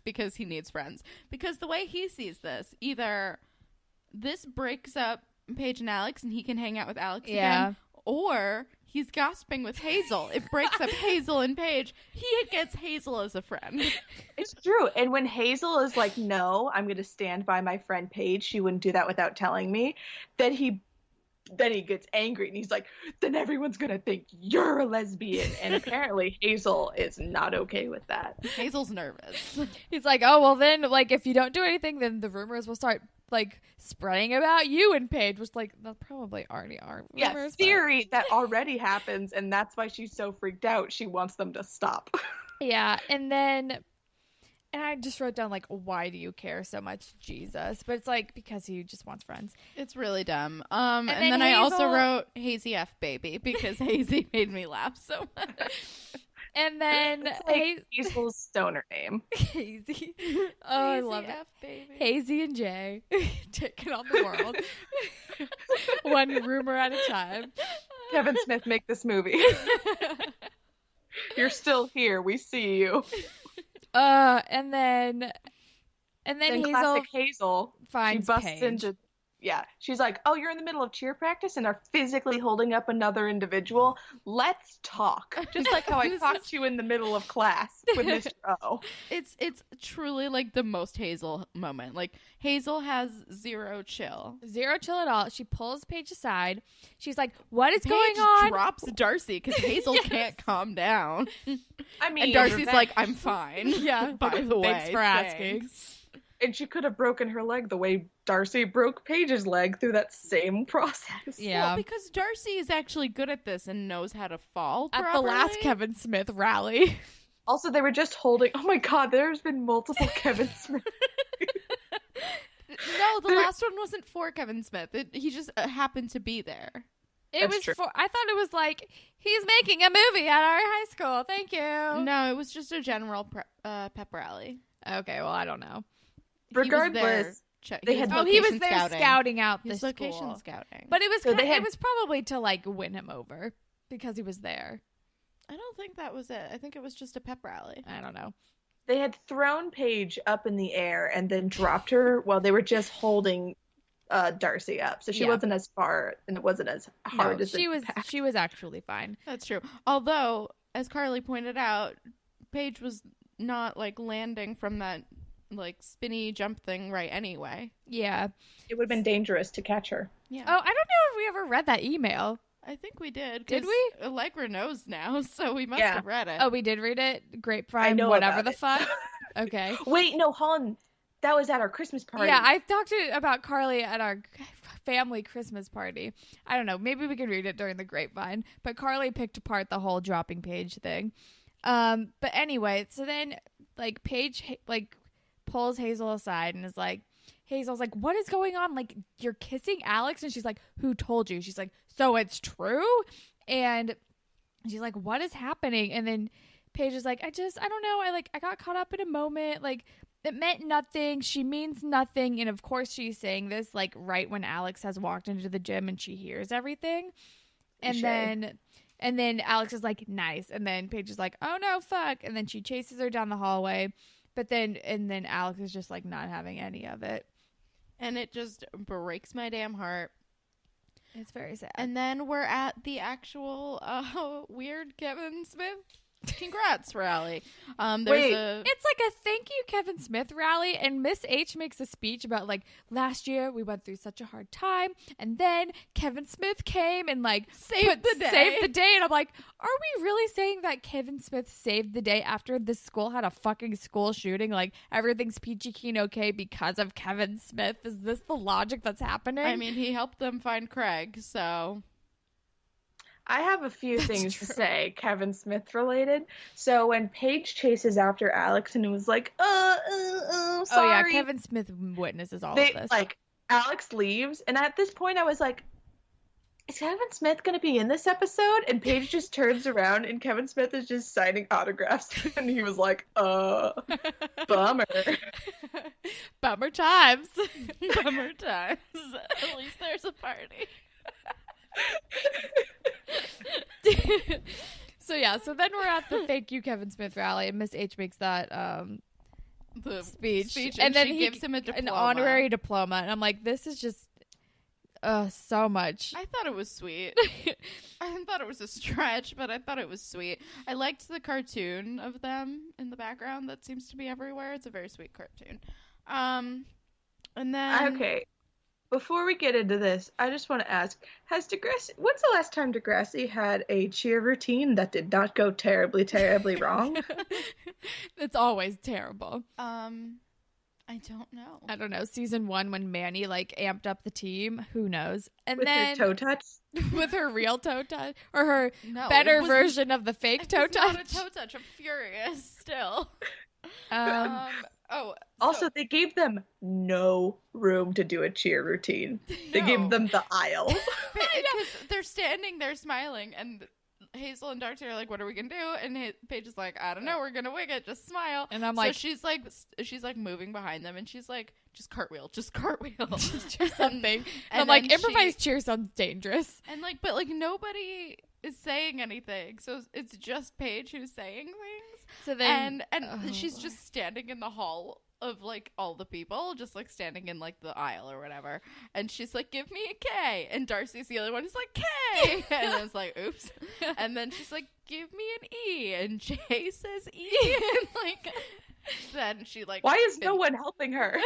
because he needs friends. Because the way he sees this, either this breaks up Paige and Alex and he can hang out with Alex again, or he's gossiping with Hazel. It breaks up Hazel and Paige. He gets Hazel as a friend. It's true. And when Hazel is like, no, I'm going to stand by my friend Paige, she wouldn't do that without telling me, then he gets angry and he's like, then everyone's going to think you're a lesbian. And apparently Hazel is not okay with that. Hazel's nervous. He's like, oh, well then, like, if you don't do anything, then the rumors will start, like, spreading about you and Paige, which, like, that probably already are rumors. Yeah, theory that already happens, and that's why she's so freaked out. She wants them to stop. Yeah, and I just wrote down, like, why do you care so much, Jesus? But it's, like, because he just wants friends. It's really dumb. And then I also wrote Hazy F baby because Hazy made me laugh so much. And then Hazel's stoner name. Hazy. Oh, I love F, it. baby. Hazy and Jay taking on the world. One rumor at a time. Kevin Smith, make this movie. You're still here. We see you. And then Hazel finds she busts Paige. into. Yeah, she's like, oh, you're in the middle of cheer practice and are physically holding up another individual. Let's talk. Just like how I talked to you in the middle of class with Mr. O. It's truly like the most Hazel moment. Like, Hazel has zero chill. Zero chill at all. She pulls Paige aside. She's like, what is Paige going on? Drops Darcy because Hazel can't calm down. I mean, and Darcy's revenge. like, I'm fine. Yeah. By the way. Thanks for asking. And she could have broken her leg the way Darcy broke Paige's leg through that same process. Yeah. Well, because Darcy is actually good at this and knows how to fall At properly. the last Kevin Smith rally. Also, they were just holding... Oh my god, there's been multiple Kevin Smith. No, the last one wasn't for Kevin Smith. He just happened to be there. It was true. I thought it was like, he's making a movie at our high school. Thank you. No, it was just a general pep rally. Okay, well, I don't know. Regardless, He was there scouting out He was the location school. scouting. But it was So it was probably to like win him over because he was there. I don't think that was it. I think it was just a pep rally. I don't know. they had thrown Paige up in the air and then dropped her while they were just holding Darcy up. So she wasn't as far and it wasn't as hard as she was actually fine. That's true. Although, as Carly pointed out, Paige was not like landing from that like spinny jump thing right anyway. Yeah. It would have been dangerous to catch her. Yeah. Oh, I don't know if we ever read that email. I think we did. Did we? Allegra knows now, so we must have read it. Oh, we did read it? Grapevine, I know whatever about the it. fuck. Okay. Wait, no, Holland. That was at our Christmas party. Yeah, I talked about Carly at our family Christmas party. I don't know. Maybe we could read it during the grapevine. But Carly picked apart the whole dropping Paige thing. But anyway, so then like Paige like pulls Hazel aside and is like, Hazel's like, what is going on? Like, you're kissing Alex? And she's like, who told you? She's like, so it's true? And she's like, what is happening? And then Paige is like, I don't know. I got caught up in a moment. Like, it meant nothing. She means nothing. And of course she's saying this like right when Alex has walked into the gym and she hears everything. And then Alex is like, nice. And then Paige is like, oh no, fuck. And then she chases her down the hallway. But then Alex is just like not having any of it. And it just breaks my damn heart. It's very sad. And then we're at the actual weird Kevin Smith congrats rally. It's like a thank you Kevin Smith rally, and Miss H makes a speech about like last year we went through such a hard time, and then Kevin Smith came and like saved the day. And I'm like, are we really saying that Kevin Smith saved the day after this school had a fucking school shooting? Like everything's peachy keen okay because of Kevin Smith? Is this the logic that's happening? I mean, he helped them find Craig, so I have a few things to say, Kevin Smith related. So when Paige chases after Alex and it was like, sorry. Oh yeah, Kevin Smith witnesses all of this. Like, Alex leaves, and at this point I was like, is Kevin Smith going to be in this episode? And Paige just turns around and Kevin Smith is just signing autographs. And he was like, bummer. Bummer times. Bummer times. At least there's a party. So then we're at the thank you Kevin Smith rally, and Miss H makes that the speech. And then he gives him an honorary diploma. And I'm like, this is just so much. I thought it was sweet. I thought it was a stretch, but I thought it was sweet. I liked the cartoon of them in the background that seems to be everywhere. It's a very sweet cartoon. And then... Okay. Before we get into this, I just want to ask, when's the last time Degrassi had a cheer routine that did not go terribly, terribly wrong? It's always terrible. I don't know. I don't know. Season 1 when Manny like amped up the team. Who knows? And with then her toe touch? With her real toe touch? Or her better version of the fake toe touch? It's not a toe touch. I'm furious still. Also, they gave them no room to do a cheer routine. They gave them the aisle. Because they're standing there smiling, and Hazel and Darcy are like, what are we gonna do? And Paige is like, I don't know, we're gonna wig it, just smile. And I'm like, so she's like moving behind them, and she's like, just cartwheel or something. And I'm like, improvised cheer sounds dangerous. And like, but like nobody is saying anything, so it's just Paige who's saying things. So then, and she's just standing in the hall of like all the people, just like standing in like the aisle or whatever, and she's like, give me a K, and Darcy's the other one who's like, K, and it's like, oops. And then she's like, give me an E, and Jay says E, and like then she like, why is no one helping her?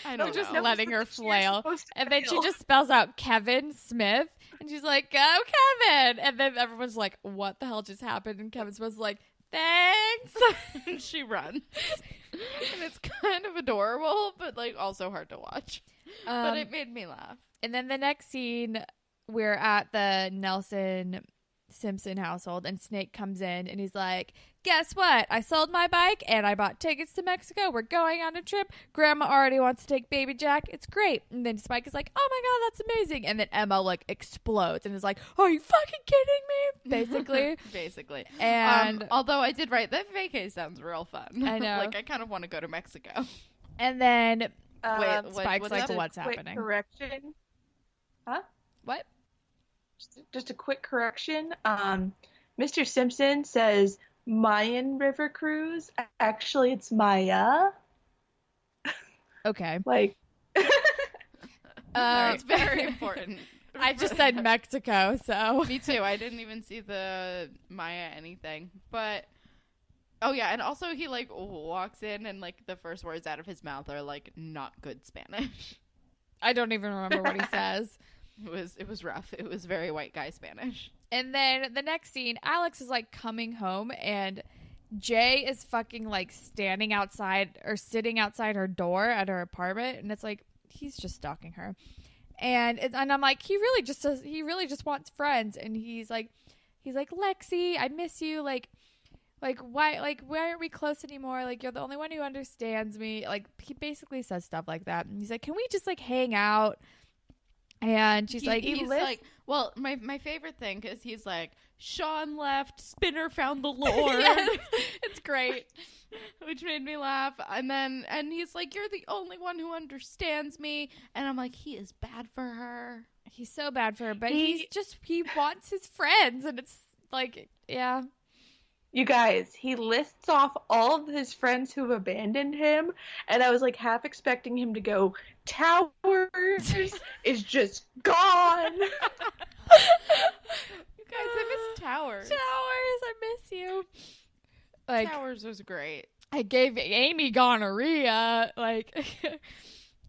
I don't know. Just letting her flail, and then she just spells out Kevin Smith, and she's like, go Kevin, and then everyone's like, what the hell just happened? And Kevin Smith's like, thanks. And she runs. And it's kind of adorable, but like also hard to watch. But it made me laugh. And then the next scene, we're at the Nelson Simpson household, and Snake comes in and he's like, guess what? I sold my bike and I bought tickets to Mexico. We're going on a trip. Grandma already wants to take baby Jack. It's great. And then Spike is like, oh my God, that's amazing. And then Emma like explodes and is like, are you fucking kidding me? Basically. And although I did write that vacay sounds real fun. I know. Like I kind of want to go to Mexico. And then Spike's like, what's happening? Correction. Huh? What? Just a quick correction. Mr. Simpson says Mayan River Cruise. Actually, it's Maya. Okay. Like. It's very important. I just said Mexico, so. Me too. I didn't even see the Maya anything. But, oh yeah, and also he like walks in and like the first words out of his mouth are like not good Spanish. I don't even remember what he says. It was rough. It was very white guy Spanish. And then the next scene, Alex is like coming home and Jay is fucking like standing outside or sitting outside her door at her apartment, and it's like he's just stalking her. And I'm like, he really just wants friends. And he's like Lexi, I miss you. Like why aren't we close anymore? Like you're the only one who understands me. Like he basically says stuff like that. And he's like, can we just like hang out? And she's like, well, my favorite thing is he's like, Sean left, Spinner found the Lord. Yes, it's great. Which made me laugh. And he's like, you're the only one who understands me. And I'm like, he is bad for her. He's so bad for her, but he wants his friends. And it's like, yeah. You guys, he lists off all of his friends who've abandoned him, and I was like half expecting him to go, Towers is just gone. You guys, I miss Towers. Towers, I miss you. Like, Towers was great. I gave Amy gonorrhea, like,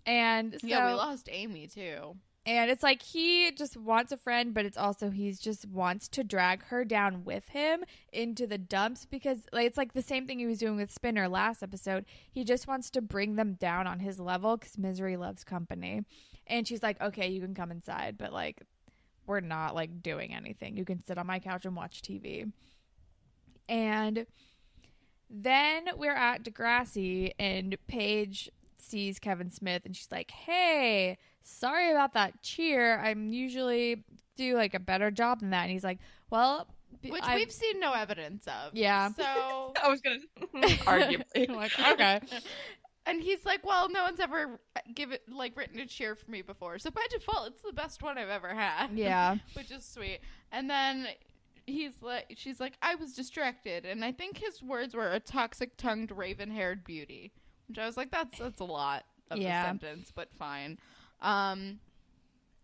and so, yeah, we lost Amy too. And it's like he just wants a friend, but it's also he just wants to drag her down with him into the dumps because like, it's like the same thing he was doing with Spinner last episode. He just wants to bring them down on his level because misery loves company. And she's like, okay, you can come inside, but like we're not like doing anything. You can sit on my couch and watch TV. And then we're at Degrassi and Paige sees Kevin Smith and she's like, hey, sorry about that cheer. I'm usually do like a better job than that. And he's like, well, which we've seen no evidence of. Yeah. So I was going to arguably. I'm like, okay. And he's like, well, no one's ever written a cheer for me before. So by default, it's the best one I've ever had. Yeah. Which is sweet. And then she's like, I was distracted. And I think his words were a toxic-tongued, raven-haired beauty, Which I was like, that's a lot of the sentence, but fine.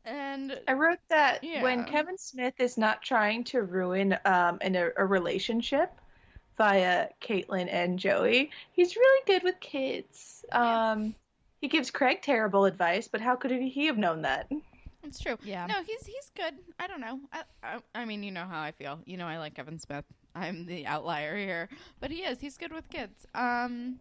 And I wrote that when Kevin Smith is not trying to ruin a relationship via Caitlin and Joey, he's really good with kids. He gives Craig terrible advice, but how could he have known that? It's true. Yeah. No, he's good. I don't know. I mean, you know how I feel. You know, I like Kevin Smith. I'm the outlier here, but he's good with kids. And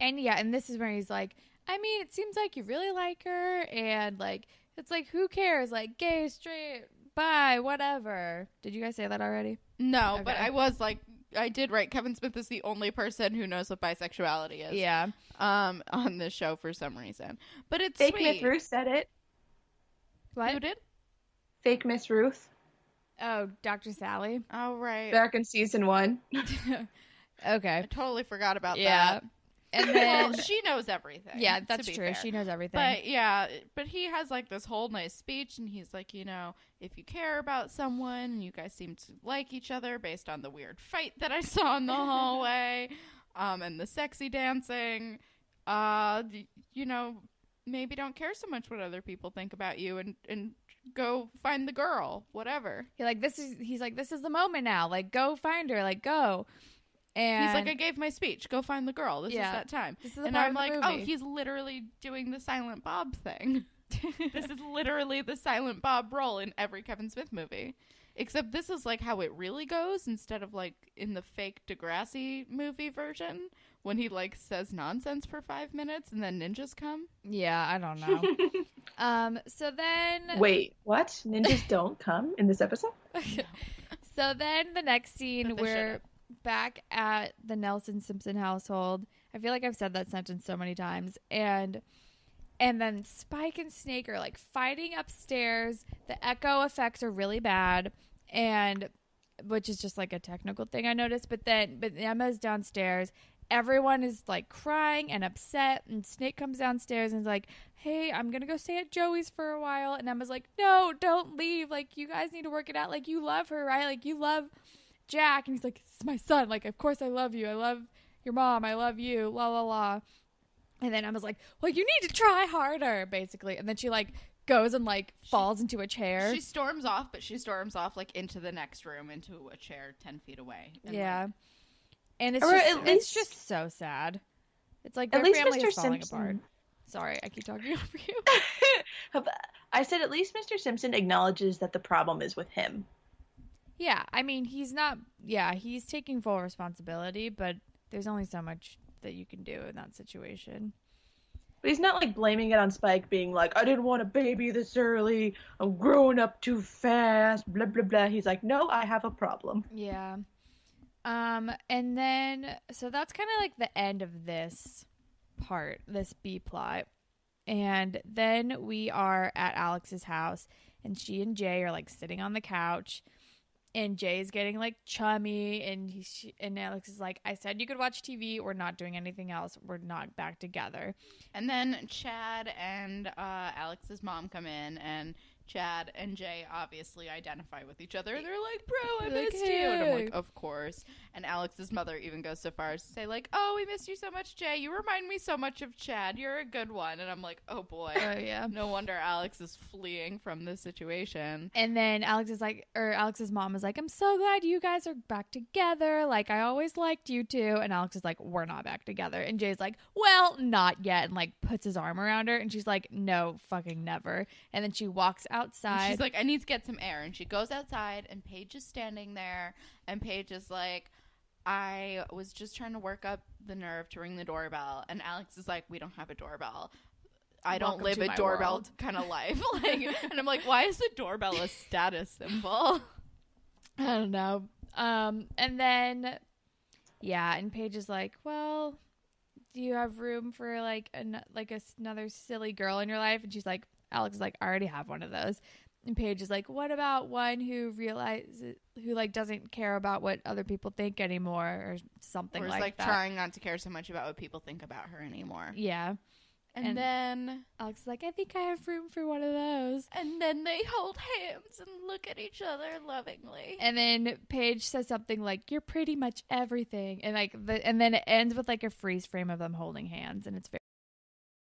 this is where he's like, I mean, it seems like you really like her, and like, it's like, who cares? Like, gay, straight, bi, whatever. Did you guys say that already? No, but I was like, I did write Kevin Smith is the only person who knows what bisexuality is. Yeah. On this show for some reason. But it's Fake sweet. Miss Ruth said it. What? Who did? Fake Miss Ruth. Oh, Dr. Sally. Oh, right. Back in season 1. Okay. I totally forgot about that. And then well, she knows everything. Yeah, that's true. Fair. She knows everything. But he has like this whole nice speech, and he's like, you know, if you care about someone, you guys seem to like each other based on the weird fight that I saw in the hallway, and the sexy dancing. You know, maybe don't care so much what other people think about you, and go find the girl, whatever. He's like, this is the moment now. Like, go find her. Like, go. And he's like, I gave my speech. Go find the girl. This is that time. This is and I'm like, oh, he's literally doing the Silent Bob thing. This is literally the Silent Bob role in every Kevin Smith movie. Except this is like how it really goes instead of like in the fake Degrassi movie version when he like says nonsense for 5 minutes and then ninjas come. Yeah, I don't know. So then... Wait, what? Ninjas don't come in this episode? So then the next scene, we're back at the Nelson Simpson household. I feel like I've said that sentence so many times. And then Spike and Snake are like fighting upstairs. The echo effects are really bad, and which is just like a technical thing I noticed. But Emma's downstairs. Everyone is like crying and upset, and Snake comes downstairs and is like, hey, I'm gonna go stay at Joey's for a while. And Emma's like, no, don't leave. Like, you guys need to work it out. Like, you love her, right? Like, you love Jack. And he's like, it's my son. Like, of course I love you. I love your mom. I love you. La la la. And then Emma's like, well, you need to try harder, basically. And then she like goes and like falls into a chair. She storms off, but she storms off like into the next room, into a chair 10 feet away. And yeah. And it's just so sad. It's like their family is falling apart. Sorry, I keep talking over you. I said at least Mr. Simpson acknowledges that the problem is with him. Yeah, I mean, he's taking full responsibility, but there's only so much that you can do in that situation. But he's not like blaming it on Spike, being like, I didn't want a baby this early, I'm growing up too fast, blah, blah, blah. He's like, no, I have a problem. Yeah. And then, so that's kind of like the end of this part, this B plot. And then we are at Alex's house, and she and Jay are like sitting on the couch, and Jay's getting like chummy, and Alex is like, I said you could watch TV. We're not doing anything else. We're not back together. And then Chad and Alex's mom come in, and Chad and Jay obviously identify with each other. They're like, bro, I missed you. And I'm like, of course. And Alex's mother even goes so far as to say, like, oh, we missed you so much, Jay. You remind me so much of Chad. You're a good one. And I'm like, oh, boy. Oh, yeah. No wonder Alex is fleeing from this situation. And then Alex's mom is like, I'm so glad you guys are back together. Like, I always liked you two. And Alex is like, we're not back together. And Jay's like, well, not yet. And like puts his arm around her. And she's like, no, fucking never. And then she walks outside. And she's like, I need to get some air. And she goes outside, and Paige is standing there. And Paige is like, I was just trying to work up the nerve to ring the doorbell. And Alex is like, we don't have a doorbell. I don't live a doorbell kind of life. Like, and I'm like, why is the doorbell a status symbol? I don't know. And then, yeah, and Paige is like, well, do you have room for like another silly girl in your life? And she's like, Alex is like, I already have one of those. And Paige is like, what about one who like doesn't care about what other people think anymore, or something like that? Or is like trying not to care so much about what people think about her anymore. Yeah. And then Alex is like, I think I have room for one of those. And then they hold hands and look at each other lovingly. And then Paige says something like, you're pretty much everything. And like, and then it ends with like a freeze frame of them holding hands. And it's very